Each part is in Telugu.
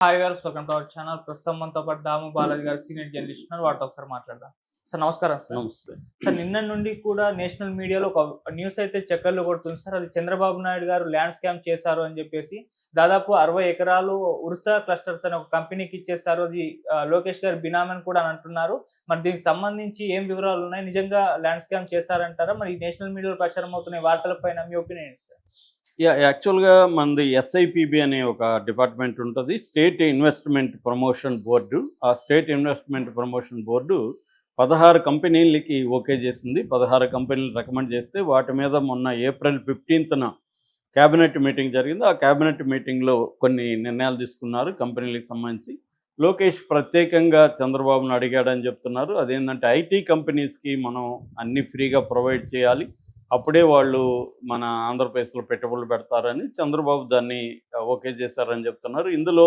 Hi guys, welcome to our channel. ప్రస్తుతం మనతో పాటు దాము బాలాజీ గారు సీనియర్ జర్నలిస్ట్ ఉన్నారు. వారితో ఒకసారి మాట్లాడదాం. సార్ నమస్కారం సార్. నమస్తే. సార్ నిన్న నుండి కూడా నేషనల్ మీడియాలో ఒక న్యూస్ అయితే చక్కర్లు కొడుతుంది సార్. అది చంద్రబాబు నాయుడు గారు ల్యాండ్ స్కామ్ చేశారు అని చెప్పేసి దాదాపు 60 ఎకరాలు ఉర్సా క్లస్టర్స్ అనే ఒక కంపెనీకి ఇచ్చేశారు. అది లోకేష్ గారు బినామీ అని కూడా అని అంటున్నారు. మరి దీనికి సంబంధించి ఏం వివరాలు ఉన్నాయి? నిజంగా ల్యాండ్ స్కామ్ చేశారంటారా? మరి నేషనల్ మీడియాలో ప్రచారం అవుతున్న వార్తలపైన మీ ఒపీనియన్ ఏంటి సార్? యాక్చువల్‌గా మనది ఎస్ఐపిబి అనే ఒక డిపార్ట్మెంట్ ఉంటది. State investment promotion board. ఆ స్టేట్ ఇన్వెస్ట్‌మెంట్ ప్రమోషన్ బోర్డు 16 కంపెనీలకి ఓకే చేసింది. 16 కంపెనీలు రికమెండ్ చేస్తే వాటి మీద మొన్న ఏప్రిల్ 15న క్యాబినెట్ మీటింగ్ జరిగింది. ఆ క్యాబినెట్ మీటింగ్‌లో కొన్ని నిర్ణయాలు తీసుకున్నారు కంపెనీలకు సంబంధించి. లోకేష్ ప్రత్యేకంగా చంద్రబాబును అడిగాడని చెప్తున్నారు. అదేంటంటే ఐటీ కంపెనీస్‌కి మనం అన్నీ ఫ్రీగా ప్రొవైడ్ చేయాలి. అప్పుడే వాళ్ళు మన ఆంధ్రప్రదేశ్‌లో పెట్టుబడులు పెడతారని చంద్రబాబు దాన్ని ఓకే చేశారని చెప్తున్నారు. ఇందులో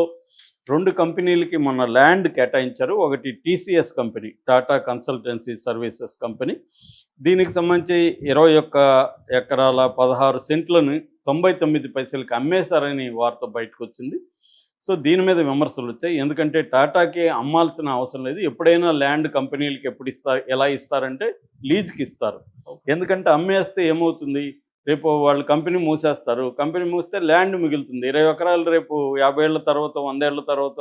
2 కంపెనీలకి మొన్న ల్యాండ్ కేటాయించారు. ఒకటి TCS company, Tata consultancy services company. దీనికి సంబంధించి 21 ఎకరాల 16 సెంట్లను 99 పైసలకి అమ్మేశారని వార్త బయటకొచ్చింది. సో దీని మీద విమర్శలు వచ్చాయి. ఎందుకంటే టాటాకి అమ్మాల్సిన అవసరం లేదు. ఎప్పుడైనా ల్యాండ్ కంపెనీలకి ఎలా ఇస్తారంటే లీజ్‌కి ఇస్తారు. ఎందుకంటే అమ్మేస్తే ఏమవుతుంది, రేపు వాళ్ళు కంపెనీ మూసేస్తారు. కంపెనీ మూస్తే ల్యాండ్ మిగులుతుంది. 20 ఎకరాలు రేపు 50 ఏళ్ల తర్వాత, 100 ఏళ్ల తర్వాత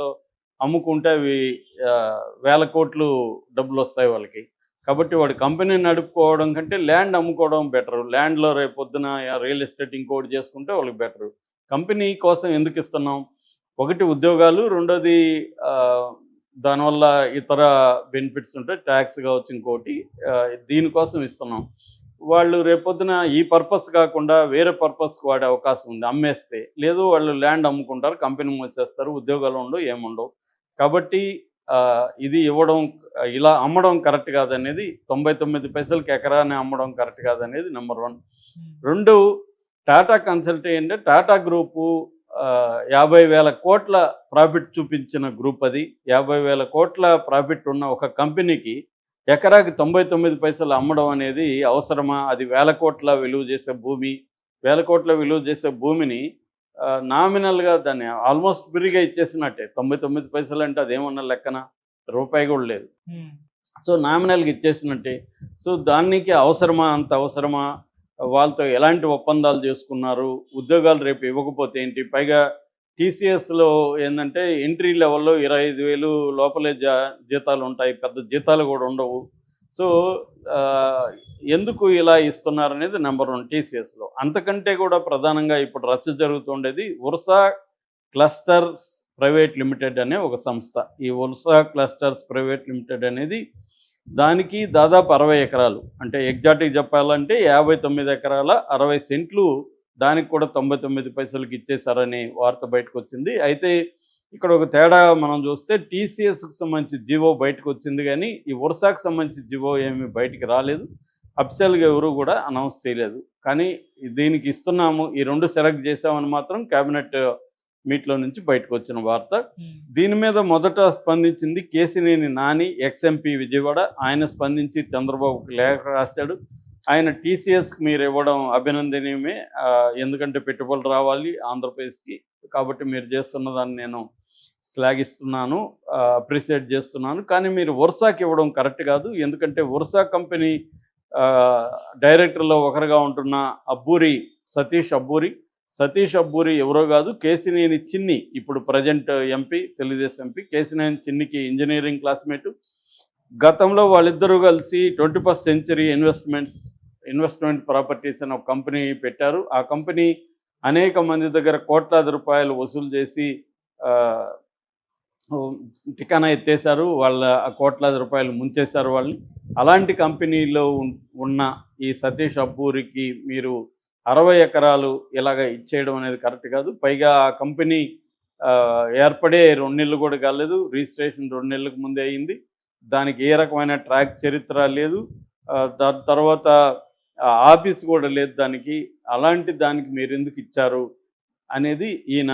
అమ్ముకుంటే అవి వేల కోట్లు డబ్బులొస్తాయి వాళ్ళకి. కాబట్టి వాడు కంపెనీ నడుపుకోవడం కంటే ల్యాండ్ అమ్ముకోవడం బెటరు. ల్యాండ్‌లో రేపు పొద్దున రియల్ ఎస్టేట్ ఇంకోటి చేసుకుంటే వాళ్ళకి బెటరు. కంపెనీ కోసం ఎందుకు ఇస్తున్నాం? ఒకటి ఉద్యోగాలు, రెండోది దానివల్ల ఇతర బెనిఫిట్స్ ఉంటాయి. ట్యాక్స్ కావచ్చు, ఇంకోటి దీనికోసం ఇస్తున్నాం. వాళ్ళు రేపొద్దున ఈ పర్పస్ కాకుండా వేరే పర్పస్కి వాడే అవకాశం ఉంది అమ్మేస్తే. లేదు వాళ్ళు ల్యాండ్ అమ్ముకుంటారు, కంపెనీ మూసేస్తారు, ఉద్యోగాలు ఉండవు, ఏముండవు. కాబట్టి ఇది ఇవ్వడం, ఇలా అమ్మడం కరెక్ట్ కాదనేది, 99 పైసలకి ఎకరాన్ని అమ్మడం కరెక్ట్ కాదనేది నెంబర్ 1. 2, టాటా కన్సల్టెంట్ అంటే టాటా గ్రూపు 50,000 కోట్ల ప్రాఫిట్ చూపించిన గ్రూప్ అది. 50,000 కోట్ల ప్రాఫిట్ ఉన్న ఒక కంపెనీకి ఎకరాకి 99 పైసలు అమ్మడం అనేది అవసరమా? అది వేల కోట్ల విలువ చేసే భూమి. వేల కోట్ల విలువ చేసే భూమిని నామినల్‌గా దాన్ని ఆల్మోస్ట్ ఫ్రీగా ఇచ్చేసినట్టే. 99 పైసలు అంటే అదేమన్నా లెక్కన? రూపాయి కూడా లేదు. సో నామినల్‌గా ఇచ్చేసినట్టే. సో దానికి అవసరమా? అంత అవసరమా? వాళ్ళతో ఎలాంటి ఒప్పందాలు చేసుకున్నారు? ఉద్యోగాలు రేపు ఇవ్వకపోతే ఏంటి? పైగా టీసీఎస్‌లో ఏందంటే ఎంట్రీ లెవెల్‌లో 25,000 లోపలే జీతాలు ఉంటాయి. పెద్ద జీతాలు కూడా ఉండవు. సో ఎందుకు ఇలా ఇస్తున్నారనేది నెంబర్ 1 టీసీఎస్‌లో. అంతకంటే కూడా ప్రధానంగా ఇప్పుడు రచ్చ జరుగుతుండేది ఉర్సా క్లస్టర్స్ ప్రైవేట్ లిమిటెడ్ అనే ఒక సంస్థ. ఈ ఉర్సా క్లస్టర్స్ ప్రైవేట్ లిమిటెడ్ అనేది దానికి దాదాపు 60 ఎకరాలు, అంటే ఎగ్జాక్ట్‌గా చెప్పాలంటే 59 ఎకరాల 60 సెంట్లు, దానికి కూడా 99 పైసలకి ఇచ్చేశారని వార్త బయటకొచ్చింది. అయితే ఇక్కడ ఒక తేడా మనం చూస్తే టీసీఎస్‌కి సంబంధించి జీవో బయటకొచ్చింది కానీ ఈ ఉర్సాకు సంబంధించి జీవో ఏమీ బయటికి రాలేదు. అఫీషియల్‌గా ఎవరు కూడా అనౌన్స్ చేయలేదు. కానీ దీనికి ఇస్తున్నాము, ఈ 2 సెలెక్ట్ చేసామని మాత్రం క్యాబినెట్ మీట్లో నుంచి బయటకు వచ్చిన వార్త. దీని మీద మొదట స్పందించింది కేశినేని నాని, ఎక్స్ఎంపీ విజయవాడ. ఆయన స్పందించి చంద్రబాబుకి లేఖ రాశాడు. ఆయన టీసీఎస్కి మీరు ఇవ్వడం అభినందనీయమే, ఎందుకంటే పెట్టుబడులు రావాలి ఆంధ్రప్రదేశ్కి, కాబట్టి మీరు చేస్తున్న దాన్ని నేను శ్లాఘిస్తున్నాను, అప్రిషియేట్ చేస్తున్నాను. కానీ మీరు ఉర్సాకి ఇవ్వడం కరెక్ట్ కాదు. ఎందుకంటే ఉర్సా కంపెనీ డైరెక్టర్లో ఒకరుగా ఉంటున్న సతీష్ అబ్బూరి ఎవరో కాదు, కేశినేని చిన్ని, ఇప్పుడు present MP, Telugu Desam MP Kesineni చిన్నికి ఇంజనీరింగ్ క్లాస్మేటు. గతంలో వాళ్ళిద్దరూ కలిసి 21st సెంచరీ ఇన్వెస్ట్మెంట్ ప్రాపర్టీస్ అని ఒక కంపెనీ పెట్టారు. ఆ కంపెనీ అనేక మంది దగ్గర కోట్లాది రూపాయలు వసూలు చేసి టికానా ఎత్తేశారు. వాళ్ళ ఆ కోట్లాది రూపాయలు ముంచేశారు వాళ్ళని. అలాంటి కంపెనీలో ఉన్న ఈ సతీష్ అబ్బూరికి మీరు 60 ఎకరాలు ఇలాగ ఇచ్చేయడం అనేది కరెక్ట్ కాదు. పైగా ఆ కంపెనీ ఏర్పడే 2 నెలలు కూడా కాలేదు. రిజిస్ట్రేషన్ 2 నెలలకు ముందే అయింది. దానికి ఏ రకమైన ట్రాక్ చరిత్ర లేదు. దాని తర్వాత ఆఫీస్ కూడా లేదు దానికి. అలాంటి దానికి మీరు ఎందుకు ఇచ్చారు అనేది ఈయన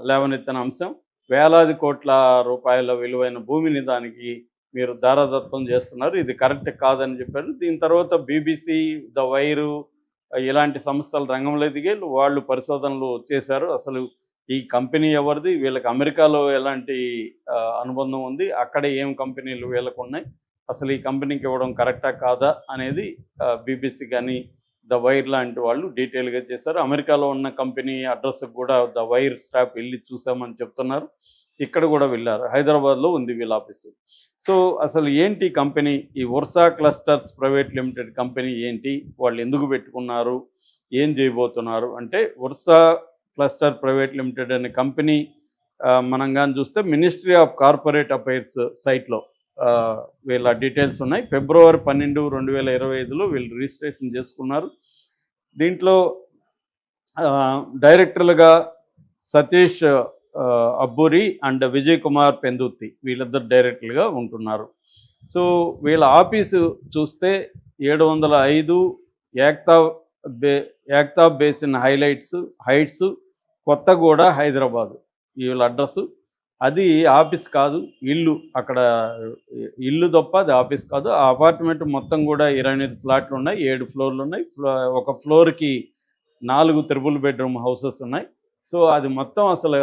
లేవనెత్తిన అంశం. వేలాది కోట్ల రూపాయల విలువైన భూమిని దానికి మీరు దారాదత్తం చేస్తున్నారు, ఇది కరెక్ట్ కాదని చెప్పారు. దీని తర్వాత బీబీసీ, ద వైరు ఇలాంటి సంస్థలు రంగంలో దిగే వాళ్ళు పరిశోధనలు చేశారు. అసలు ఈ కంపెనీ ఎవరిది, వీళ్ళకి అమెరికాలో ఎలాంటి అనుబంధం ఉంది, అక్కడ ఏం కంపెనీలు వీళ్ళకు ఉన్నాయి, అసలు ఈ కంపెనీకి ఇవ్వడం కరెక్టా కాదా అనేది బీబీసీ కానీ ద వైర్ లాంటి వాళ్ళు డీటెయిల్గా చేశారు. అమెరికాలో ఉన్న కంపెనీ అడ్రస్కి కూడా ద వైర్ స్టాఫ్ వెళ్ళి చూసామని చెప్తున్నారు. ఇక్కడ కూడా వెళ్ళారు. హైదరాబాద్లో ఉంది వీళ్ళ ఆఫీసు. సో అసలు ఏంటి కంపెనీ, ఈ Ursa clusters private limited company ఏంటి, వాళ్ళు ఎందుకు పెట్టుకున్నారు, ఏం చేయబోతున్నారు అంటే, ఉర్సా క్లస్టర్ ప్రైవేట్ లిమిటెడ్ అనే కంపెనీ మనం కానీ చూస్తే మినిస్ట్రీ ఆఫ్ కార్పొరేట్ అఫైర్స్ సైట్లో వీళ్ళ డీటెయిల్స్ ఉన్నాయి. ఫిబ్రవరి 12, 2025లో వీళ్ళు రిజిస్ట్రేషన్ చేసుకున్నారు. దీంట్లో డైరెక్టర్లుగా సతీష్ అబ్బూరి అండ్ విజయ్ కుమార్ పెందుర్తి వీళ్ళిద్దరు డైరెక్టర్లుగా ఉంటున్నారు. సో వీళ్ళ ఆఫీసు చూస్తే 705 యాక్తాబ్ బేసిన్ హైట్స్ కొత్తగూడ, హైదరాబాదు వీళ్ళ అడ్రస్సు. అది ఆఫీస్ కాదు, ఇల్లు. అక్కడ ఇల్లు తప్ప అది ఆఫీస్ కాదు. ఆ అపార్ట్మెంట్ మొత్తం కూడా 28 ఫ్లాట్లు ఉన్నాయి, 7 ఫ్లోర్లు ఉన్నాయి. ఒక ఫ్లోర్కి 4 త్రిబుల్ బెడ్రూమ్ హౌసెస్ ఉన్నాయి. సో అది మొత్తం అసలు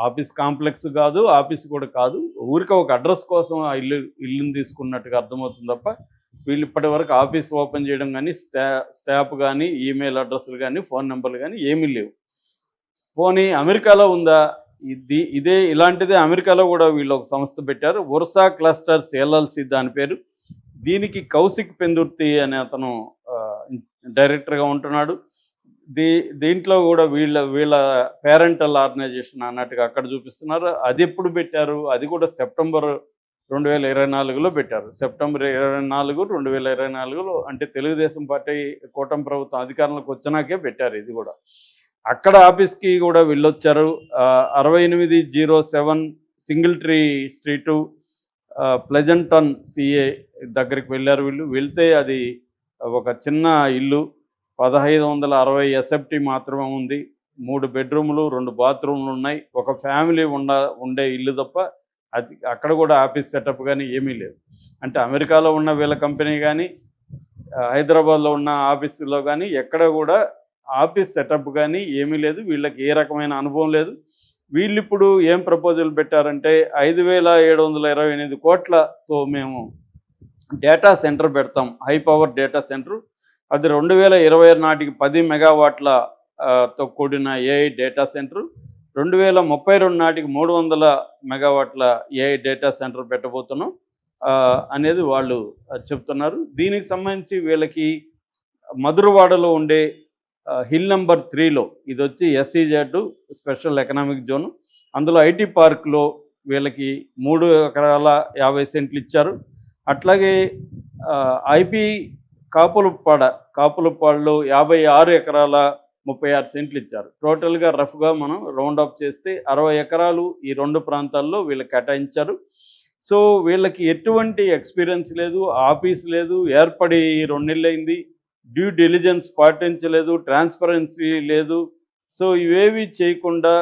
ఆఫీస్ కాంప్లెక్స్ కాదు, ఆఫీస్ కూడా కాదు. ఊరికే ఒక అడ్రస్ కోసం ఆ ఇల్లుని తీసుకున్నట్టుగా అర్థమవుతుంది తప్ప వీళ్ళు ఇప్పటి వరకు ఆఫీస్ ఓపెన్ చేయడం కానీ, స్టాఫ్ కానీ, ఈమెయిల్ అడ్రస్లు కానీ, ఫోన్ నెంబర్లు కానీ ఏమీ లేవు. పోనీ అమెరికాలో ఉందా? ఇలాంటిదే అమెరికాలో కూడా వీళ్ళు ఒక సంస్థ పెట్టారు, ఉర్సా క్లస్టర్స్ ఎల్ఎల్సి దాని పేరు. దీనికి కౌశిక్ పెందుర్తి అనే అతను డైరెక్టర్గా ఉంటున్నాడు. దీంట్లో కూడా వీళ్ళ పేరెంటల్ ఆర్గనైజేషన్ అన్నట్టుగా అక్కడ చూపిస్తున్నారు. అది ఎప్పుడు పెట్టారు? అది కూడా సెప్టెంబర్ 2024లో పెట్టారు. సెప్టెంబర్ 24, 2024లో, అంటే తెలుగుదేశం పార్టీ కూటమి ప్రభుత్వం అధికారంలోకి వచ్చినాకే పెట్టారు ఇది కూడా. అక్కడ ఆఫీస్కి కూడా వెళ్ళొచ్చారు. 6807 సింగిల్ ట్రీ స్ట్రీటు, ప్లెజెంటన్ సిఏ దగ్గరికి వెళ్ళారు వీళ్ళు. వెళ్తే అది ఒక చిన్న ఇల్లు, 1560 ఎస్ఎఫ్టీ మాత్రమే ఉంది. 3 బెడ్రూములు, 2 బాత్రూమ్లు ఉన్నాయి. ఒక ఫ్యామిలీ ఉండే ఇల్లు తప్ప అది అక్కడ కూడా ఆఫీస్ సెటప్ కానీ ఏమీ లేదు. అంటే అమెరికాలో ఉన్న వీళ్ళ కంపెనీ కానీ, హైదరాబాద్లో ఉన్న ఆఫీసులో కానీ ఎక్కడ కూడా ఆఫీస్ సెటప్ కానీ ఏమీ లేదు. వీళ్ళకి ఏ రకమైన అనుభవం లేదు. వీళ్ళు ఇప్పుడు ఏం ప్రపోజల్ పెట్టారంటే, 5728 కోట్లతో మేము డేటా సెంటర్ పెడతాం, హై పవర్ డేటా సెంటర్. అది 2026 నాటికి 10 మెగావాట్లతో కూడిన ఏఐ డేటా సెంటర్. 2032 నాటికి 300 మెగావాట్ల ఏఐ డేటా సెంటర్ పెట్టబోతున్నాం అనేది వాళ్ళు చెప్తున్నారు. దీనికి సంబంధించి వీళ్ళకి మధురవాడలో ఉండే హిల్ నెంబర్ 3లో ఇది వచ్చి SEZ స్పెషల్ ఎకనామిక్ జోను. అందులో ఐటీ పార్క్లో వీళ్ళకి 3 ఎకరాల 50 సెంట్లు ఇచ్చారు. అట్లాగే ఐపీ కాపులపాడులో 56 ఎకరాల 36 సెంట్లు ఇచ్చారు. టోటల్గా రఫ్గా మనం రౌండ్ అప్ చేస్తే 60 ఎకరాలు ఈ 2 ప్రాంతాల్లో వీళ్ళకి కేటాయించారు. సో వీళ్ళకి ఎటువంటి ఎక్స్పీరియన్స్ లేదు, ఆఫీస్ లేదు, ఏర్పడి 2 నెలలు అయింది. డ్యూ డిలిజెన్స్ పాటించలేదు, ట్రాన్స్పరెన్సీ లేదు. సో ఇవేవి చేయకుండా